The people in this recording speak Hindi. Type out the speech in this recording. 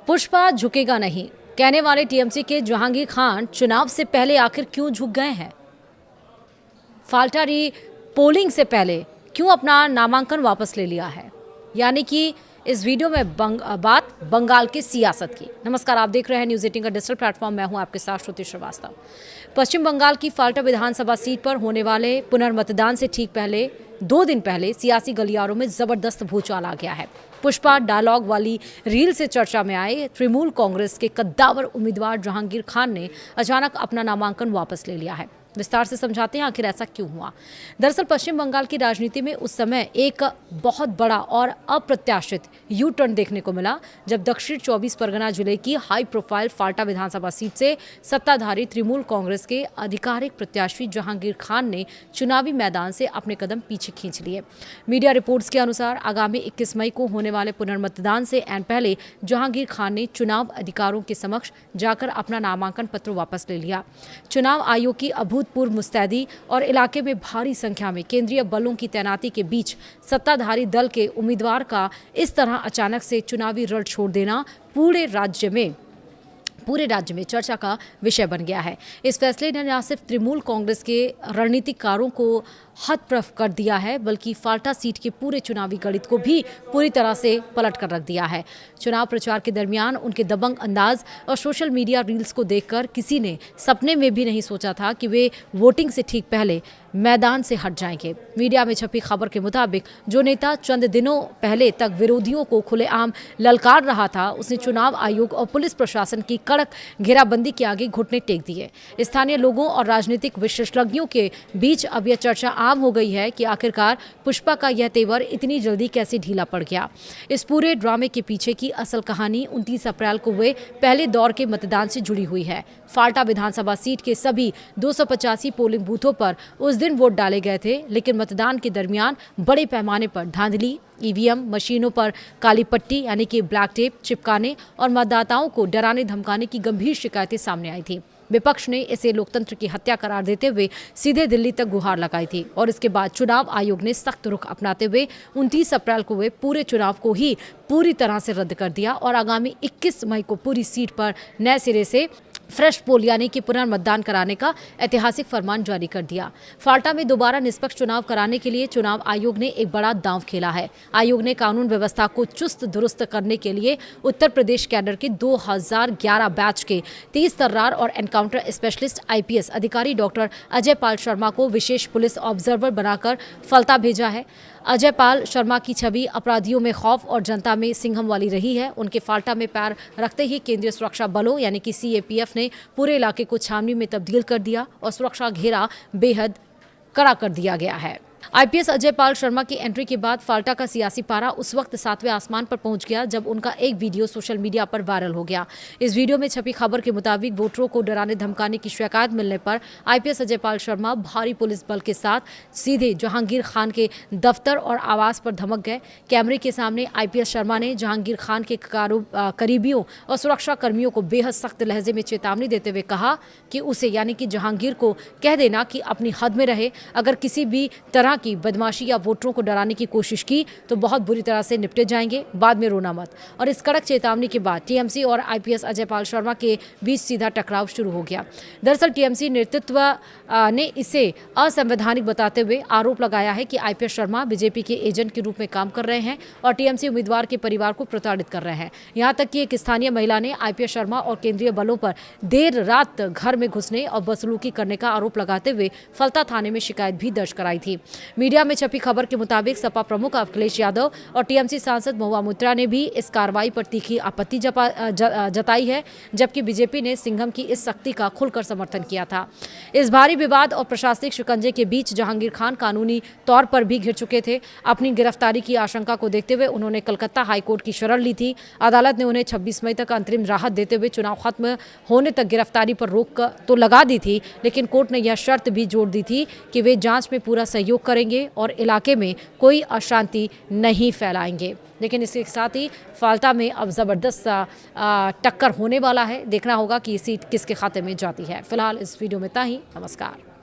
पुष्पा झुकेगा नहीं, कहने वाले टीएमसी के जहांगीर खान चुनाव से पहले आखिर क्यों झुक गए हैं? फाल्टा री पोलिंग से पहले क्यों अपना नामांकन वापस ले लिया है? यानी कि इस वीडियो में बात बंगाल की सियासत की। नमस्कार, आप देख रहे हैं न्यूज़ 18 का डिजिटल प्लेटफॉर्म। मैं हूं आपके साथ श्रुति श्रीवास्तव। पश्चिम बंगाल की फाल्टा विधानसभा सीट पर होने वाले पुनर्मतदान से ठीक पहले 2 दिन पहले सियासी गलियारों में जबरदस्त भूचाल आ गया है। पुष्पा डायलॉग वाली रील से चर्चा में आए तृणमूल कांग्रेस के कद्दावर उम्मीदवार जहांगीर खान ने अचानक अपना नामांकन वापस ले लिया है। विस्तार से समझाते हैं आखिर ऐसा क्यों हुआ। दरअसल पश्चिम बंगाल की राजनीति में उस समय एक बहुत बड़ा और अप्रत्याशित यू टर्न देखने को मिला जब दक्षिण 24 परगना जिले की हाई प्रोफाइल फाल्टा विधानसभा सीट से सत्ताधारी तृणमूल कांग्रेस के आधिकारिक प्रत्याशी जहांगीर खान ने चुनावी मैदान से अपने कदम पीछे खींच लिए। मीडिया रिपोर्ट्स के अनुसार आगामी 21 मई को होने वाले पुनर्मतदान से ऐन पहले जहांगीर खान ने चुनाव अधिकारियों के समक्ष जाकर अपना नामांकन पत्र वापस ले लिया। चुनाव आयोग की अभूतपूर्व मुस्तैदी और इलाके में भारी संख्या में केंद्रीय बलों की तैनाती के बीच सत्ताधारी दल के उम्मीदवार का इस तरह अचानक से चुनावी रण छोड़ देना पूरे राज्य में चर्चा का विषय बन गया है। इस फैसले ने न सिर्फ तृणमूल कांग्रेस के रणनीतिकारों को हतप्रभ कर दिया है, बल्कि फाल्टा सीट के पूरे चुनावी गणित को भी पूरी तरह से पलट कर रख दिया है। चुनाव प्रचार के दरमियान उनके दबंग अंदाज और सोशल मीडिया रील्स को देखकर किसी ने सपने में भी नहीं सोचा था कि वे वोटिंग से ठीक पहले मैदान से हट जाएंगे। मीडिया में छपी खबर के मुताबिक जो नेता चंद दिनों पहले तक विरोधियों को खुलेआम ललकार रहा था, उसने चुनाव आयोग और पुलिस प्रशासन की कड़क घेराबंदी के आगे घुटने टेक दिए। स्थानीय लोगों और राजनीतिक विशेषज्ञों के बीच अब यह चर्चा आम हो गई है कि आखिरकार पुष्पा का यह तेवर इतनी जल्दी कैसे ढीला पड़ गया। इस पूरे ड्रामे के पीछे की असल कहानी 29 अप्रैल को हुए पहले दौर के मतदान से जुड़ी हुई है। फाल्टा विधानसभा सीट के सभी 285 पोलिंग बूथों पर उस दिन वोट डाले गए थे, लेकिन मतदान के दरमियान बड़े पैमाने पर धांधली, ईवीएम मशीनों पर काली पट्टी यानी कि ब्लैक टेप चिपकाने और मतदाताओं को डराने धमकाने की गंभीर शिकायतें सामने आई थी। विपक्ष ने इसे लोकतंत्र की हत्या करार देते हुए सीधे दिल्ली तक गुहार लगाई थी और इसके बाद चुनाव आयोग ने सख्त रुख अपनाते हुए 29 अप्रैल को हुए पूरे चुनाव को ही पूरी तरह से रद्द कर दिया और आगामी 21 मई को पूरी सीट पर नए सिरे से फ्रेश पोल यानी कि पुनर्मतदान कराने का ऐतिहासिक फरमान जारी कर दिया। फाल्टा में दोबारा निष्पक्ष चुनाव कराने के लिए चुनाव आयोग ने एक बड़ा दांव खेला है। आयोग ने कानून व्यवस्था को चुस्त दुरुस्त करने के लिए उत्तर प्रदेश कैडर के 2011 बैच के 30 तर्रार और एनकाउंटर स्पेशलिस्ट आईपीएस अधिकारी डॉक्टर अजय पाल शर्मा को विशेष पुलिस ऑब्जर्वर बनाकर फाल्टा भेजा है। अजय पाल शर्मा की छवि अपराधियों में खौफ और जनता में सिंघम वाली रही है। उनके फाल्टा में पैर रखते ही केंद्रीय सुरक्षा बलों यानी कि सीएपीएफ ने पूरे इलाके को छावनी में तब्दील कर दिया और सुरक्षा घेरा बेहद कड़ा कर दिया गया है। आईपीएस अजय पाल शर्मा की एंट्री के बाद फाल्टा का सियासी पारा उस वक्त 7वें आसमान पर पहुंच गया जब उनका एक वीडियो सोशल मीडिया पर वायरल हो गया। इस वीडियो में छपी खबर के मुताबिक वोटरों को डराने धमकाने की शिकायत मिलने पर आईपीएस अजय पाल शर्मा भारी पुलिस बल के साथ सीधे जहांगीर खान के दफ्तर और आवास पर धमक गए। कैमरे के सामने आईपीएस शर्मा ने जहांगीर खान के करीबियों और सुरक्षा कर्मियों को बेहद सख्त लहजे में चेतावनी देते हुए कहा कि उसे यानी कि जहांगीर को कह देना कि अपनी हद में रहे। अगर किसी भी तरह की बदमाशी या वोटरों को डराने की कोशिश की तो बहुत बुरी तरह से निपटे जाएंगे, बाद में रोना मत। और इस कड़क चेतावनी के बाद टीएमसी और आईपीएस अजय पाल शर्मा के बीच सीधा टकराव शुरू हो गया। दरअसल टीएमसी नेतृत्व ने इसे असंवैधानिक बताते हुए आरोप लगाया है कि आईपीएस शर्मा बीजेपी के एजेंट के रूप में काम कर रहे हैं और टीएमसी उम्मीदवार के परिवार को प्रताड़ित कर रहे हैं। यहाँ तक कि एक स्थानीय महिला ने आईपीएस शर्मा और केंद्रीय बलों पर देर रात घर में घुसने और बदसलूकी करने का आरोप लगाते हुए फाल्टा थाने में शिकायत भी दर्ज कराई थी। मीडिया में छपी खबर के मुताबिक सपा प्रमुख अखिलेश यादव और टीएमसी सांसद महुआ मोइत्रा ने भी इस कार्रवाई पर तीखी आपत्ति जताई है, जबकि बीजेपी ने सिंघम की इस सख्ती का खुलकर समर्थन किया था। इस भारी विवाद और प्रशासनिक शिकंजे के बीच जहांगीर खान कानूनी तौर पर भी घिर चुके थे। अपनी गिरफ्तारी की आशंका को देखते हुए उन्होंने कलकत्ता हाईकोर्ट की शरण ली थी। अदालत ने उन्हें 26 मई तक अंतरिम राहत देते हुए चुनाव खत्म होने तक गिरफ्तारी पर रोक तो लगा दी थी, लेकिन कोर्ट ने यह शर्त भी जोड़ दी थी कि वे जांच में पूरा सहयोग करेंगे और इलाके में कोई अशांति नहीं फैलाएंगे। लेकिन इसके साथ ही फाल्टा में अब ज़बरदस्त टक्कर होने वाला है। देखना होगा कि ये सीट किसके खाते में जाती है। फिलहाल इस वीडियो में इतना ही। नमस्कार।